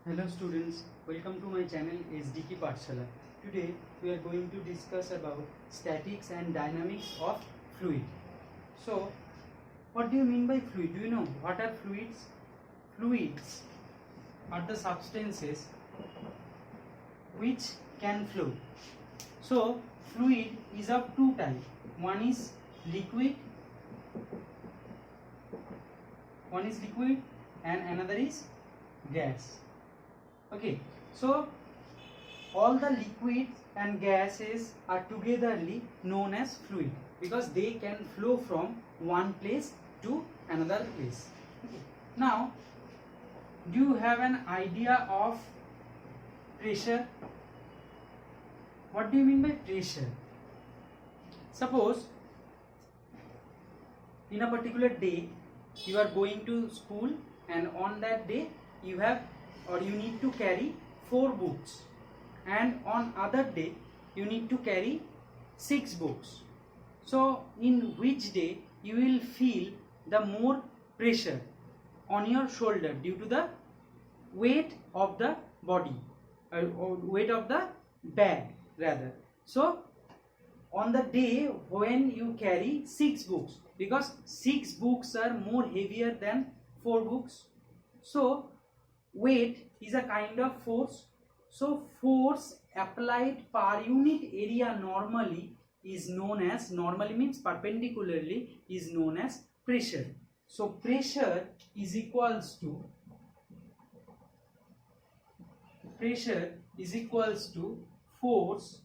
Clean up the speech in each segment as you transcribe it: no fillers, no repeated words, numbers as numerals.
Hello students, welcome to my channel SDK Pathshala. Today we are going to discuss about statics and dynamics of fluid. So, what do you mean by fluid? Do you know what are fluids? Fluids are the substances which can flow. So, fluid is of two types. One is liquid and another is gas. Okay, so all the liquids and gases are togetherly known as fluid because they can flow from one place to another place. Okay. Now, do you have an idea of pressure? What do you mean by pressure? Suppose in a particular day you are going to school, and on that day you have or you need to carry 4 books, and on other day you need to carry 6 books. So in which day you will feel the more pressure on your shoulder due to the weight of the body or weight of the bag rather. So on the day when you carry 6 books, because 6 books are more heavier than 4 books, so weight is a kind of force. So force applied per unit area normally is known as, normally means perpendicularly, is known as pressure. So pressure is equals to force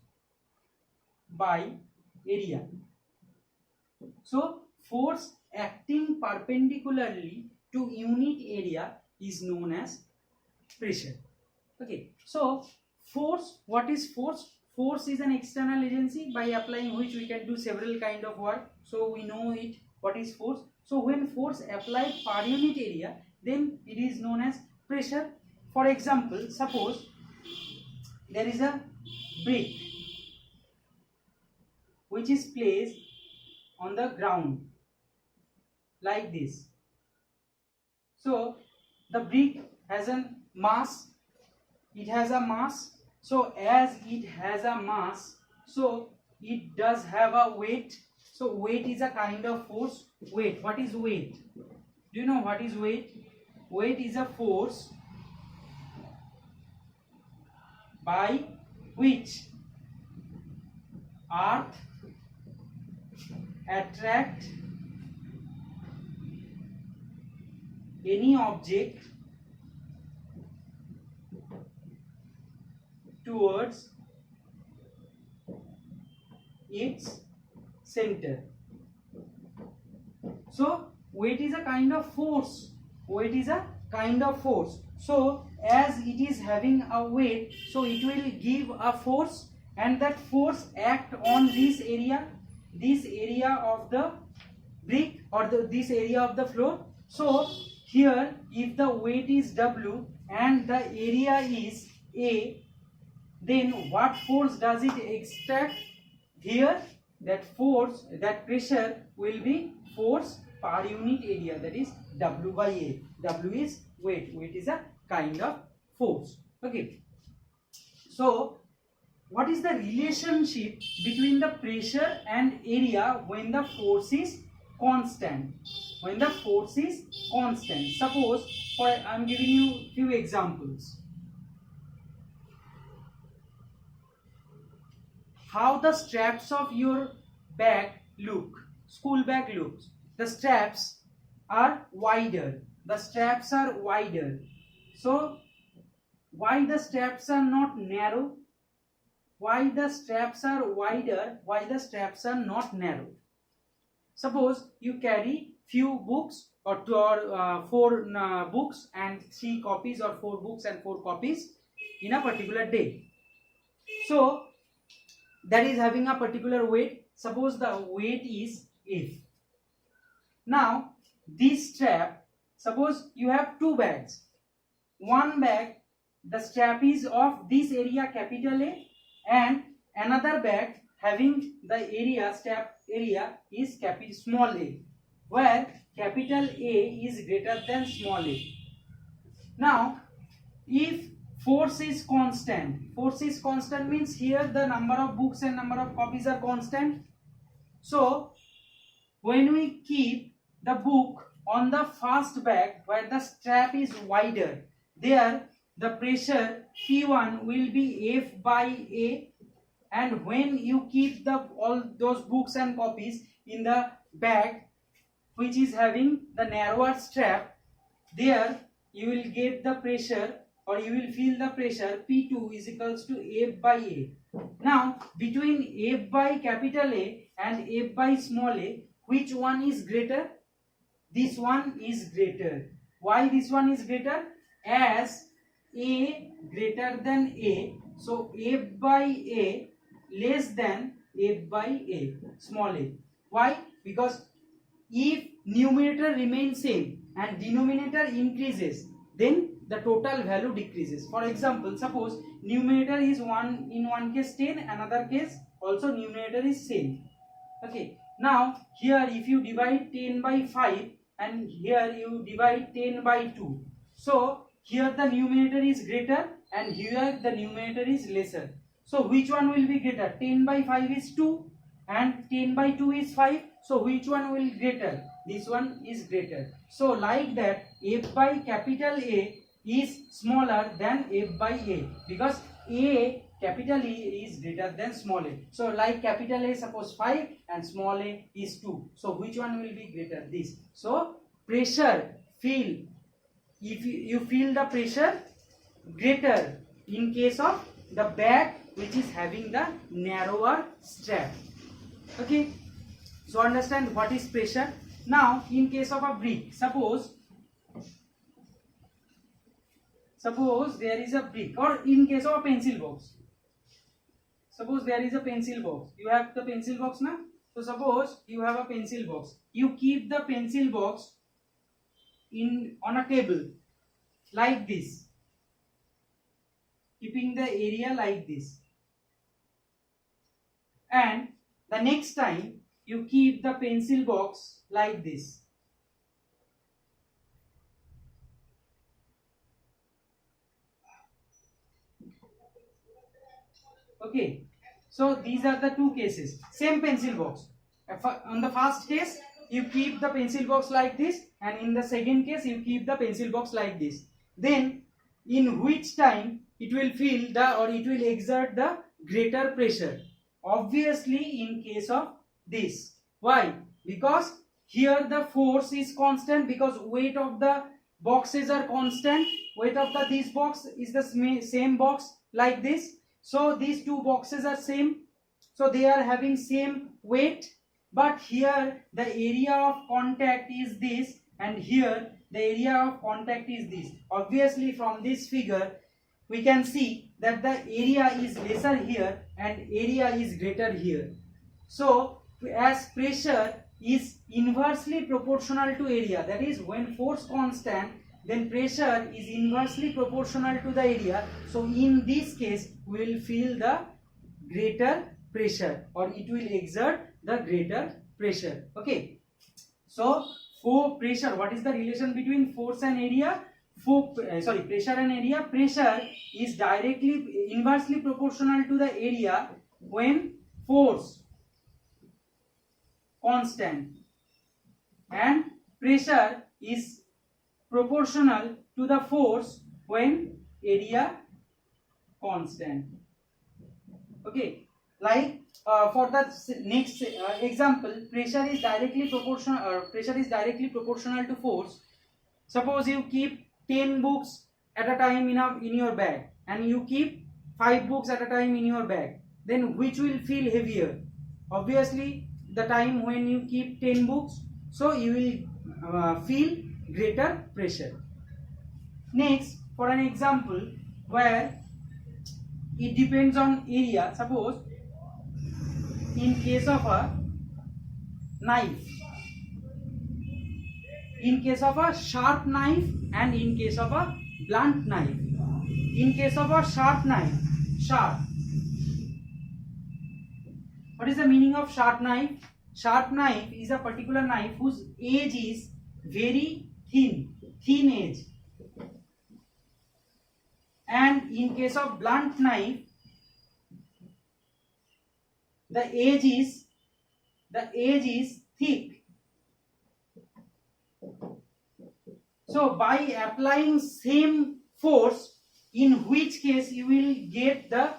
by area. So force acting perpendicularly to unit area is known as pressure. Okay, so force, what is force? Force is an external agency by applying which we can do several kind of work. So we know it, what is force. So when force applied per unit area, then it is known as pressure. For example, suppose there is a brick which is placed on the ground like this. So the brick has a mass, it has a mass. So as it has a mass, so it does have a weight. So weight is a kind of force. Weight, what is weight? Do you know what is weight? Weight is a force by which earth attract any object towards its center. So weight is a kind of force. Weight is a kind of force. So as it is having a weight, so it will give a force, and that force act on this area of the brick or this area of the floor. So here if the weight is W and the area is A, then what force does it extract? Here that force, that pressure will be force per unit area, that is W by A. W is weight. Weight is a kind of force. Okay. So what is the relationship between the pressure and area when the force is constant? When the force is constant. Suppose, I am giving you few examples. How the straps of your bag look, school bag looks. The straps are wider. So why the straps are not narrow? Why the straps are wider? Why the straps are not narrow? Suppose you carry few books or 4 books and 3 copies, or 4 books and 4 copies in a particular day. So that is having a particular weight. Suppose the weight is F. Now this strap, suppose you have 2 bags. One bag, the strap is of this area capital A, and another bag having the area, strap area is small a, where capital A is greater than small a. Now if force is constant. Force is constant means here the number of books and number of copies are constant. So when we keep the book on the first bag where the strap is wider, there the pressure P1 will be F by A, and when you keep all those books and copies in the bag which is having the narrower strap, there you will get the pressure, or you will feel the pressure P2 is equals to F by A. Now between F by capital A and F by small a, which one is greater? This one is greater. Why this one is greater? As A greater than A, so F by A less than F by A, small a. Why? Because if numerator remains same and denominator increases, then the total value decreases. For example, suppose numerator is 1, in one case 10, another case also numerator is same. Okay, now here if you divide 10 by 5 and here you divide 10 by 2, so here the numerator is greater and here the numerator is lesser. So which one will be greater? 10 by 5 is 2 and 10 by 2 is 5. So which one will be greater? This one is greater. So like that, F by capital A is smaller than F by A, because A, capital A is greater than small a. So like capital A, suppose 5 and small a is 2. So which one will be greater? This. So pressure, feel, if you feel the pressure greater in case of the bag which is having the narrower strap. Okay, so understand what is pressure. Now in case of a brick, suppose there is a brick, or in case of a pencil box, suppose there is a pencil box. You have the pencil box now. So suppose you have a pencil box, you keep the pencil box on a table like this, keeping the area like this, and the next time you keep the pencil box like this. Okay, so these are the two cases, same pencil box. On the first case you keep the pencil box like this, and in the second case you keep the pencil box like this. Then in which time it will feel or it will exert the greater pressure? Obviously in case of this. Why? Because here the force is constant, because weight of the boxes are constant. Weight of this box is the same box like this. So these two boxes are same, so they are having same weight. But here the area of contact is this, and here the area of contact is this. Obviously from this figure we can see that the area is lesser here and area is greater here. So as pressure is inversely proportional to area, that is, when force constant, then pressure is inversely proportional to the area. So in this case we will feel the greater pressure, or it will exert the greater pressure. Okay, so for pressure, what is the relation between force and area? Pressure and area. Pressure is directly inversely proportional to the area when force constant, and pressure is proportional to the force when area constant. Okay, like for the next example, pressure is directly proportional to force. Suppose you keep 10 books at a time in your bag, and you keep 5 books at a time in your bag, then which will feel heavier? Obviously the time when you keep 10 books, so you will feel greater pressure. Next, for an example where it depends on area, suppose in case of a knife, in case of a sharp knife and in case of a blunt knife. In case of a sharp knife, sharp. What is the meaning of sharp knife? Sharp knife is a particular knife whose edge is very thin edge. And in case of blunt knife, the edge is thick. So by applying same force, in which case you will get the,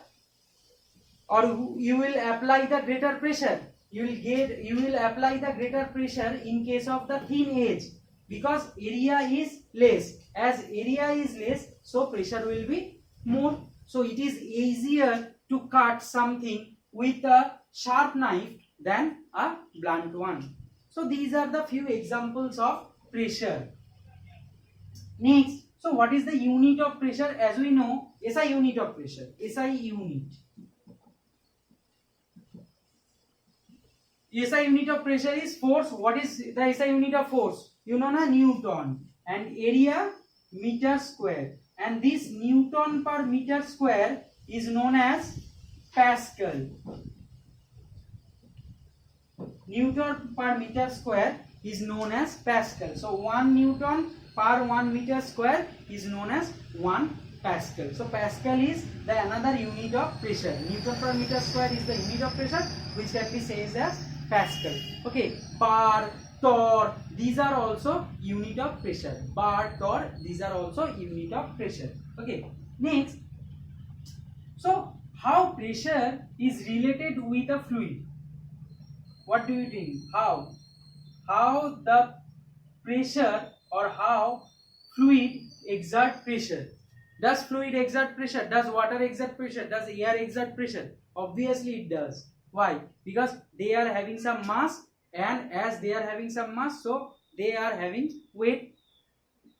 or you will apply the greater pressure. You will apply the greater pressure in case of the thin edge, because area is less. As area is less, so pressure will be more. So it is easier to cut something with a sharp knife than a blunt one. So these are the few examples of pressure. Next, so what is the unit of pressure? As we know, SI unit of pressure. SI unit. SI unit of pressure is force. What is the SI unit of force? You know na, Newton, and area meter square, and this Newton per meter square is known as Pascal. Newton per meter square is known as Pascal. So 1 Newton per 1 meter square is known as 1 Pascal. So Pascal is the another unit of pressure. Newton per meter square is the unit of pressure, which can be said as Pascal. Okay, bar, torr, these are also unit of pressure. Bar, torr, these are also unit of pressure. Okay, next, so how pressure is related with a fluid? What do you think? How the pressure, or how fluid exert pressure? Does fluid exert pressure? Does water exert pressure? Does air exert pressure? Obviously it does. Why? Because they are having some mass, and as they are having some mass, so they are having weight.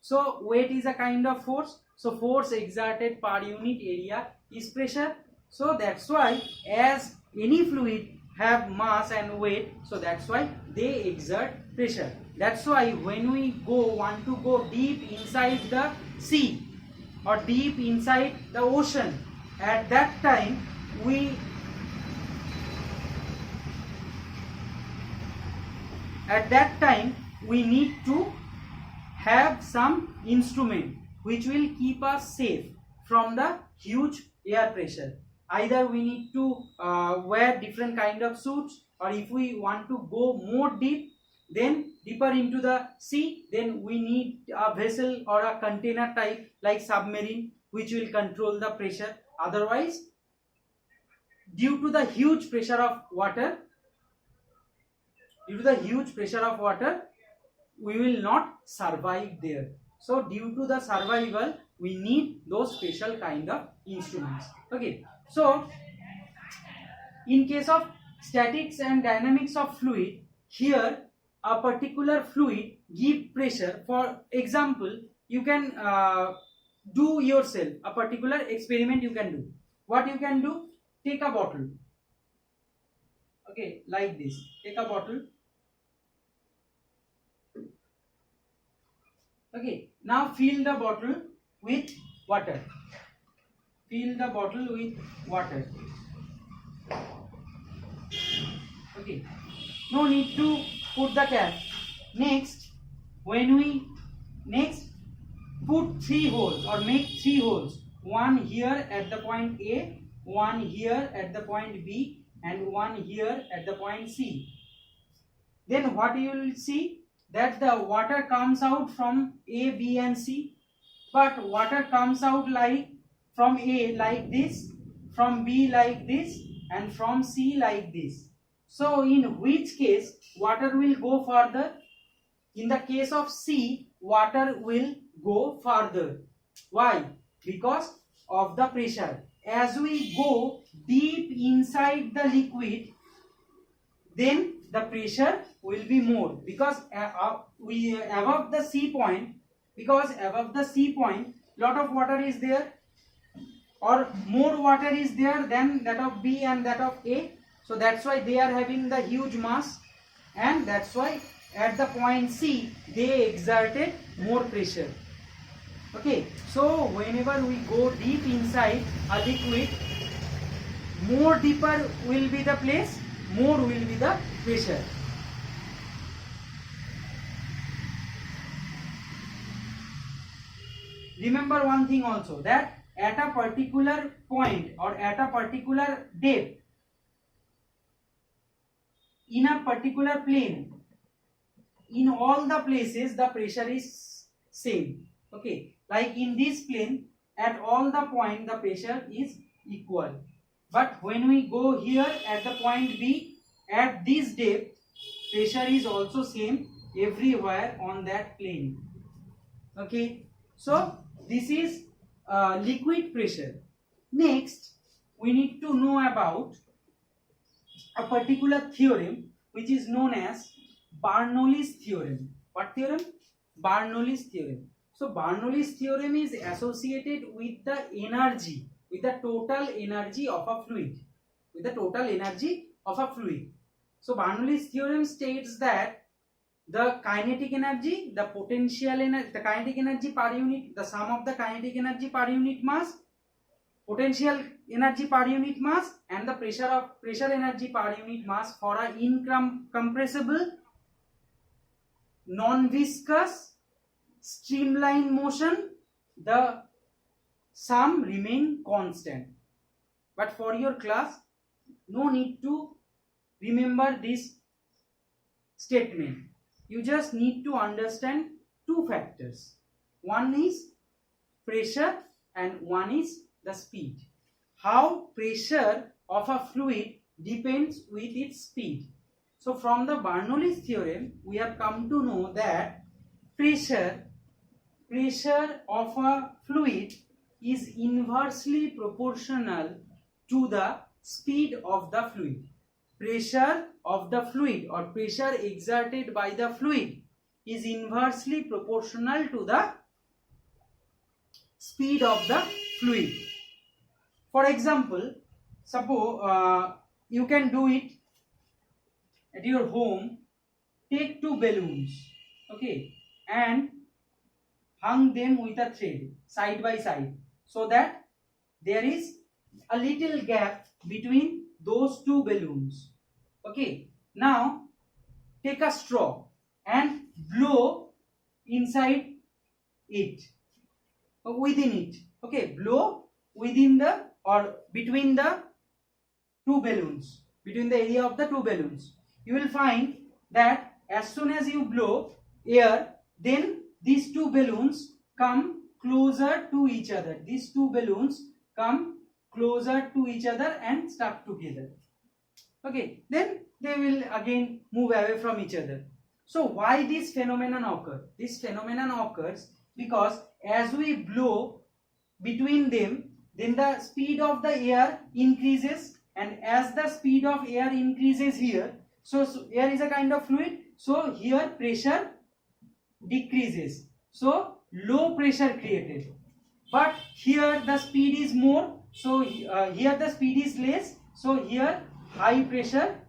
So weight is a kind of force. So force exerted per unit area is pressure. So that's why as any fluid have mass and weight, so that's why they exert pressure. That's why when we want to go deep inside the sea or deep inside the ocean, at that time we need to have some instrument which will keep us safe from the huge air pressure. Either we need to wear different kind of suits, or if we want to go more deep, then deeper into the sea, then we need a vessel or a container type like submarine, which will control the pressure. Otherwise, due to the huge pressure of water, we will not survive there. So due to the survival, we need those special kind of instruments. Okay, so in case of statics and dynamics of fluid, here a particular fluid give pressure. For example, you can do yourself a particular experiment. You can do what you can do. Take a bottle. Okay, like this. Take a bottle. Okay, now fill the bottle with water. Fill the bottle with water. Okay, no need to put the cap. Next, put 3 holes, or make 3 holes. One here at the point A, one here at the point B, and one here at the point C. Then what you will see, that the water comes out from A, B and C, but water comes out like from A like this, from B like this, and from C like this. So in which case water will go further? In the case of C, water will go further. Why? Because of the pressure. As we go deep inside the liquid, then the pressure will be more, because above the C point, lot of water is there, or more water is there than that of B and that of A. So that's why they are having the huge mass, and that's why at the point C they exerted more pressure. Okay, so whenever we go deep inside a liquid, more deeper will be the place, more will be the pressure. Remember one thing also, that at a particular point or at a particular depth in a particular plane, in all the places the pressure is same. Okay, like in this plane, at all the point the pressure is equal. But when we go here at the point B, at this depth, pressure is also same everywhere on that plane. Okay, so this is liquid pressure. Next, we need to know about a particular theorem which is known as Bernoulli's theorem. What theorem? Bernoulli's theorem. So Bernoulli's theorem is associated with the energy, with the total energy of a fluid, with the total energy of a fluid. So Bernoulli's theorem states that the kinetic energy, the potential energy, the kinetic energy per unit, the sum of the kinetic energy per unit mass, potential energy per unit mass, and the pressure energy per unit mass for a incompressible, non-viscous, streamline motion, the sum remain constant. But for your class, no need to remember this statement. You just need to understand two factors. One is pressure and one is the speed. How pressure of a fluid depends with its speed. So from the Bernoulli's theorem, we have come to know that pressure of a fluid is inversely proportional to the speed of the fluid. Pressure of the fluid or pressure exerted by the fluid is inversely proportional to the speed of the fluid. For example, suppose you can do it at your home. Take two balloons, okay, and hang them with a thread side by side so that there is a little gap between those two balloons. Okay, now take a straw and blow inside it, within it. Okay, blow within the or between the two balloons, between the area of the two balloons. You will find that as soon as you blow air, then these two balloons come closer to each other. These two balloons come closer to each other and stuck together. Okay, then they will again move away from each other. So why this phenomenon occurs? This phenomenon occurs because as we blow between them, then the speed of the air increases, and as the speed of air increases here, so air is a kind of fluid, so here pressure decreases, so low pressure created. But here the speed is more, so here the speed is less, so here high pressure.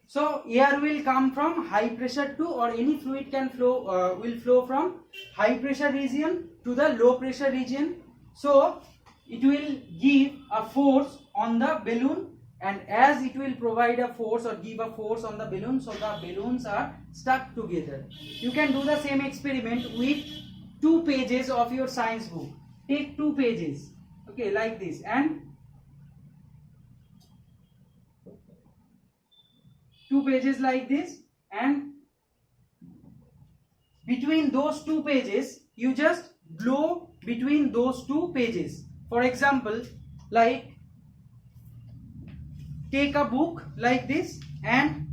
So air will come from high pressure to, or any fluid can flow will flow from high pressure region to the low pressure region. So it will give a force on the balloon, and as it will provide a force or give a force on the balloon, so the balloons are stuck together. You can do the same experiment with 2 pages of your science book. Take 2 pages, okay, like this, and 2 pages like this, and between those 2 pages you just blow between those 2 pages. For example, like take a book like this, and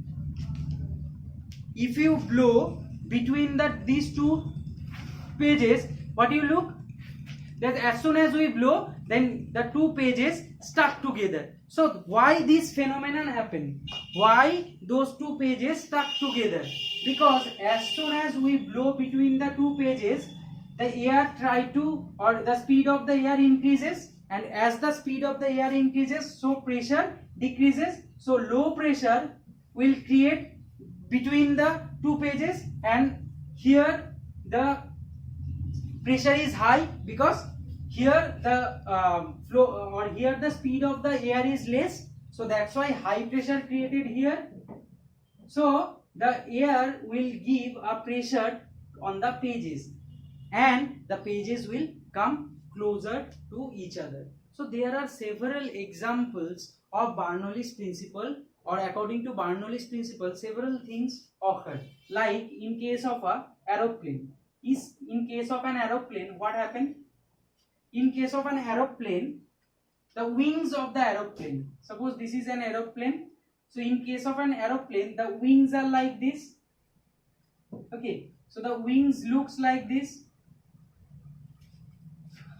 if you blow between these 2 pages, what you look, that as soon as we blow, then the 2 pages stuck together. So why this phenomenon happen? Why those 2 pages stuck together? Because as soon as we blow between the 2 pages, the air or the speed of the air increases, and as the speed of the air increases, so pressure decreases, so low pressure will create between the 2 pages, and here the pressure is high because here the flow or here the speed of the air is less, so that's why high pressure created here. So the air will give a pressure on the pages, and the pages will come closer to each other. So there are several examples of Bernoulli's principle, or according to Bernoulli's principle, several things occur. Like in case of a aeroplane, in case of an aeroplane, what happened? In case of an aeroplane, the wings of the aeroplane, suppose this is an aeroplane, so in case of an aeroplane, the wings are like this. Okay, so the wings looks like this.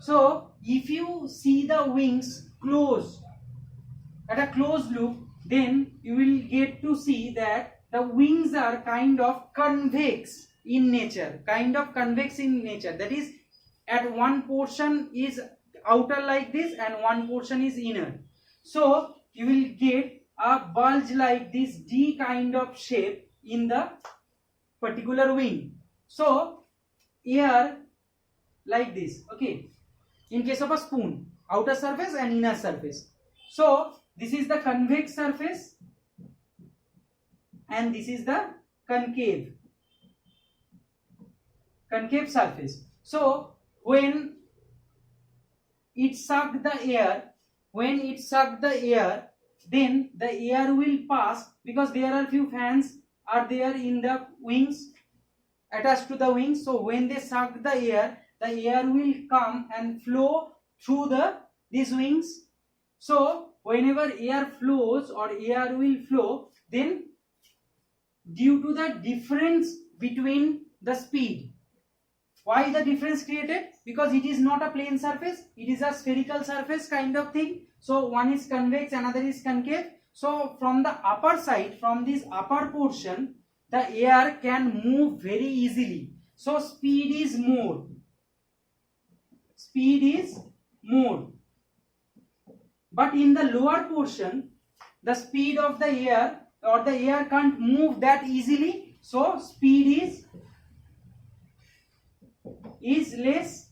So if you see the wings close, at a close look, then you will get to see that the wings are kind of convex in nature, that is, at one portion is outer like this and one portion is inner. So you will get a bulge like this D kind of shape in the particular wing. So air like this, okay, in case of a spoon, outer surface and inner surface. So this is the convex surface and this is the concave surface. So when it sucked the air, then the air will pass, because there are few fans are there in the wings, attached to the wings. So when they suck the air will come and flow through these wings. So whenever air flows or air will flow, then due to the difference between the speed, why the difference created? Because it is not a plane surface, it is a spherical surface kind of thing. So one is convex, another is concave. So from the upper side, from this upper portion, the air can move very easily. So speed is more. But in the lower portion, the speed of the air, or the air can't move that easily. So speed is less.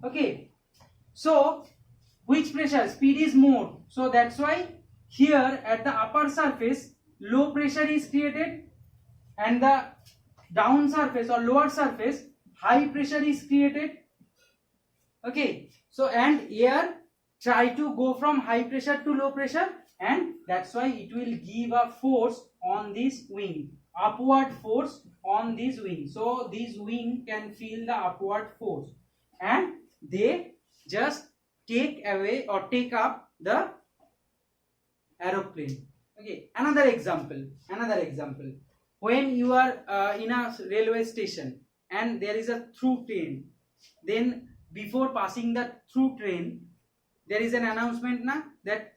Okay, so which pressure? Speed is more. So that's why here at the upper surface low pressure is created, and the down surface or lower surface high pressure is created. Okay, so and air try to go from high pressure to low pressure, and that's why it will give a force on this wing, upward force on this wing. So this wing can feel the upward force and they just take away or take up the aeroplane. Okay, another example. When you are in a railway station and there is a through train, then before passing the through train, there is an announcement that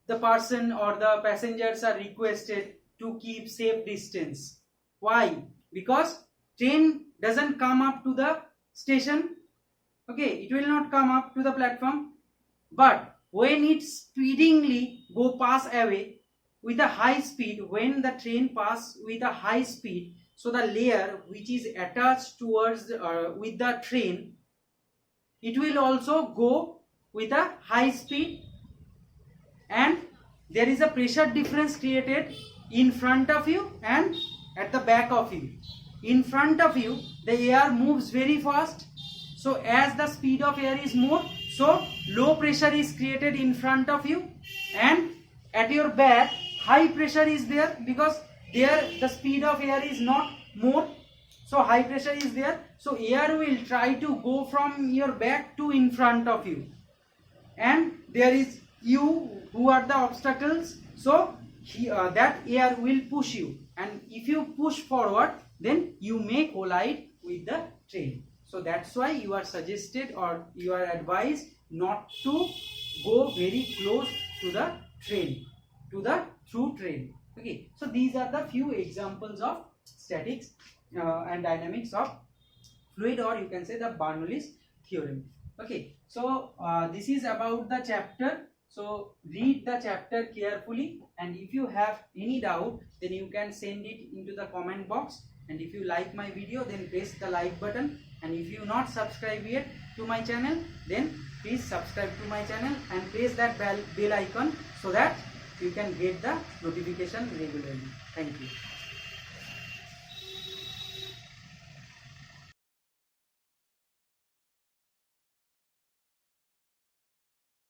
the person or the passengers are requested to keep safe distance. Why? Because train doesn't come up to the station. Okay, it will not come up to the platform. But when it speedingly go pass away with a high speed, when the train pass with a high speed, so the layer which is attached towards with the train, it will also go with a high speed, and there is a pressure difference created in front of you and at the back of you. In front of you, the air moves very fast. So as the speed of air is more, so low pressure is created in front of you, and at your back high pressure is there, because there the speed of air is not more, so high pressure is there. So air will try to go from your back to in front of you, and there is you who are the obstacles. So that air will push you, and if you push forward, then you may collide with the train. So that's why you are suggested or you are advised not to go very close to the train, to the through train. Okay, so these are the few examples of statics and dynamics of fluid, or you can say the Bernoulli's theorem. Okay, so this is about the chapter. So read the chapter carefully, and if you have any doubt, then you can send it into the comment box. And if you like my video, then press the like button, and if you not subscribed yet to my channel, then please subscribe to my channel and press that bell icon so that you can get the notification regularly. Thank you.